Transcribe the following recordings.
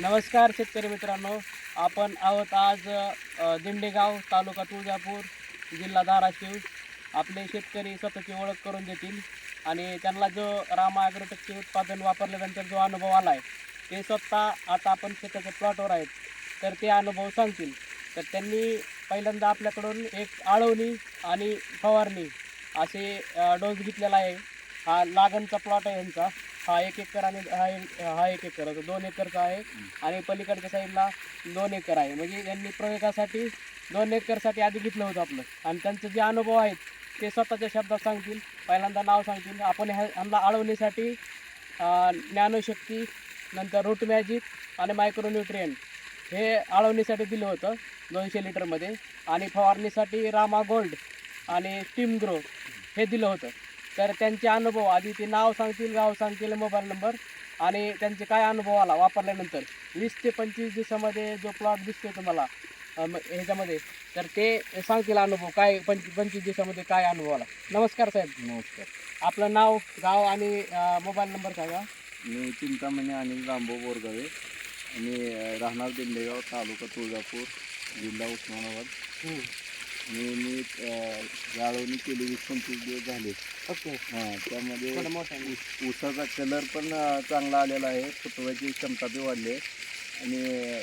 नमस्कार शेतकरी मित्रांनो, आपण आहोत आज दिंडेगाव, तालुका तुळजापूर, जिल्हा धाराशिव. आपले शेतकरी स्वतःची ओळख करून देतील आणि त्यांना जो रामा ॲग्रोटेकचे उत्पादन वापरल्यानंतर जो अनुभव आला आहे ते स्वतः आता आपण शेताच्या प्लॉटवर आहेत, तर ते अनुभव सांगतील. तर त्यांनी पहिल्यांदा आपल्याकडून एक आळवणी आणि फवारणी असे डोस घेतलेला आहे. हा लागणचा प्लॉट आहे यांचा. हा 1 एकर आणि हा 1 एकर, 2 एकरचा आहे आणि पलीकडच्या साईडला 2 एकर आहे. म्हणजे यांनी प्रयोगासाठी 2 एकरसाठी आधी घेतलं होतं आपलं आणि त्यांचे जे अनुभव आहेत ते स्वतःच्या शब्दात सांगतील. पहिल्यांदा नाव सांगतील. आपण ह्यांना आळवणीसाठी ज्ञानशक्ती, नंतर रूट मॅजिक आणि मायक्रोन्यूट्रिएंट हे आळवणीसाठी दिलं होतं 200 लिटरमध्ये आणि फवारणीसाठी रामा गोल्ड आणि स्टीम ग्रो हे दिलं होतं. तर त्यांचे अनुभव आधी ते नाव सांगतील, गाव सांगतील, मोबाईल नंबर आणि त्यांचे काय अनुभव आला वापरल्यानंतर. 20 ते 25 दिवसामध्ये जो प्लॉट दिसतोय तुम्हाला ह्याच्यामध्ये, तर ते सांगतील अनुभव काय 25 दिवसामध्ये काय अनुभव आला. नमस्कार साहेब. नमस्कार. आपलं नाव, गाव आणि मोबाईल नंबर सांगा. मी चिंतामणी अनिल रामभाऊ बोरगावे आणि राहणार दिंडेगाव, तालुका तुळजापूर, जिल्हा उस्मानाबाद. आणि मी जाळवणी केली 20-25 दिवस झाले. ओके. त्यामध्ये थोडं मोठं ऊसाचा कलर पण चांगला आलेला आहे, फुटवायची क्षमता बी वाढली आहे आणि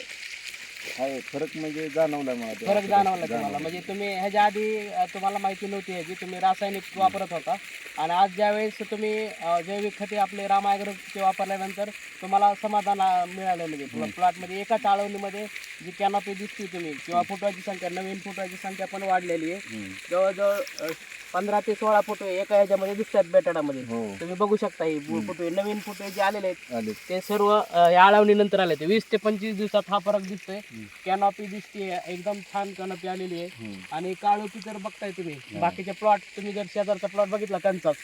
आहे फरक म्हणजे जाणवला मला. फरक जाणवला तुम्हाला? म्हणजे तुम्ही ह्याच्या आधी तुम्हाला माहिती नव्हती ह्याची, तुम्ही रासायनिक वापरत होता आणि आज ज्यावेळेस तुम्ही जैविक खते आपले रामा ॲग्रोचे वापरल्यानंतर तुम्हाला समाधान मिळालं. म्हणजे प्लॉटमध्ये एका चाळवणीमध्ये जी कॅनॉपी दिसते तुम्ही किंवा फुटवाची संख्या, नवीन फुटवाची संख्या पण वाढलेली आहे. जवळजवळ 15 ते 16 फुटवे एका ह्याच्यामध्ये दिसतात बेटाडामध्ये. तुम्ही बघू शकता ही फुटवे, नवीन फुटवे जे आलेले आहेत ते सर्व आळवणीनंतर आले. 20 ते 25 दिवसात हा फरक दिसतोय. कॅनॉपी दिसते, एकदम छान कॅनॉपी आलेली आहे. आणि काळोखी जर बघताय तुम्ही, बाकीचे प्लॉट तुम्ही जर शेजारचा प्लॉट बघितला त्यांचाच,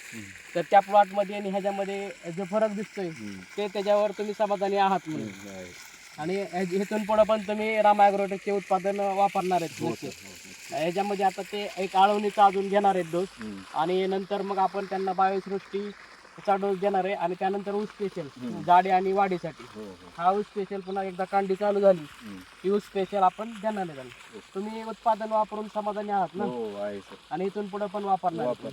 तर त्या प्लॉटमध्ये आणि ह्याच्यामध्ये जो फरक दिसतोय ते त्याच्यावर तुम्ही समाधानी आहात म्हणून. आणि इथून पुढे पण तुम्ही रामा ॲग्रोटेकचे उत्पादन वापरणार आहेत नक्की. ह्याच्यामध्ये आता ते एक आळवणीचा अजून घेणार आहेत डोस आणि नंतर मग आपण त्यांना बायोसृष्टीचा डोस देणार आहे आणि त्यानंतर ऊस स्पेशल जाडी आणि वाढीसाठी. हा ऊस स्पेशल पुन्हा एकदा कांडी चालू झाली की ऊस स्पेशल आपण देणार आहे त्यांना. तुम्ही उत्पादन वापरून समाधानी आहात ना? आणि इथून पुढे पण वापरणार.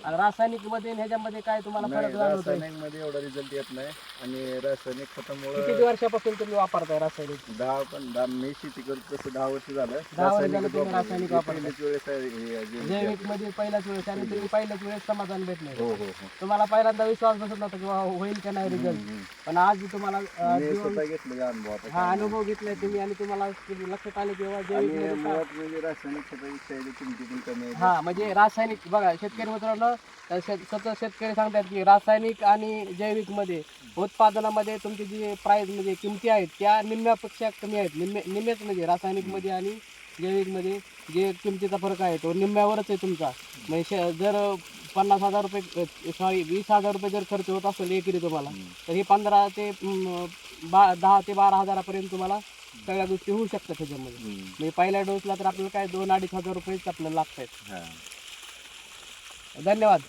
आणि रासायनिक मध्ये ह्याच्यामध्ये काय तुम्हाला फरक जाणवतोय? रासायनिक मध्ये एवढा रिझल्ट येत नाही आणि रासायनिक खतामुळे. किती वर्षापासून तुम्ही वापरताय रासायनिक? 10 मी शेती करतो तसं 10 वर्ष झालं. 10 वर्ष झालं तुम्ही रासायनिक वापरताय. पहिल्याच वेळेस जैविक मध्ये पहिल्याच वेळेस आणि तुम्ही पहिल्याच वेळेस समाधान भेटले. हो. तुम्हाला पहिल्यांदा विश्वास बसत नव्हता किंवा होईल का नाही रिझल्ट, पण आज तुम्हाला घेतलं अनुभव आता. हा अनुभव घेतलाय तुम्ही आणि तुम्हाला लक्षात आले किंवा जैविक मध्ये मुळात म्हणजे रासायनिक खताची किमती पण कमी आहे. हा म्हणजे रासायनिक बघा शेतकरी मित्रांनो, स्वतः शेतकरी सांगतात की रासायनिक आणि जैविक मध्ये उत्पादनामध्ये तुमची जी प्राइस म्हणजे किमती आहेत त्या निम्म्यापेक्षा कमी आहेत. निम्मेच म्हणजे रासायनिक मध्ये आणि जैविक मध्ये जे किमतीचा फरक आहे तो निम्म्यावरच आहे तुमचा. म्हणजे जर 50,000 रुपये 20,000 रुपये जर खर्च होत असेल एकरी तुम्हाला, तर हे 10 ते 12 हजारापर्यंत तुम्हाला सगळ्या गोष्टी होऊ शकतात त्याच्यामध्ये. म्हणजे पहिल्या डोसला तर आपल्याला काय 2-2.5 हजार रुपयेच आपल्याला लागत आहेत. धन्यवाद.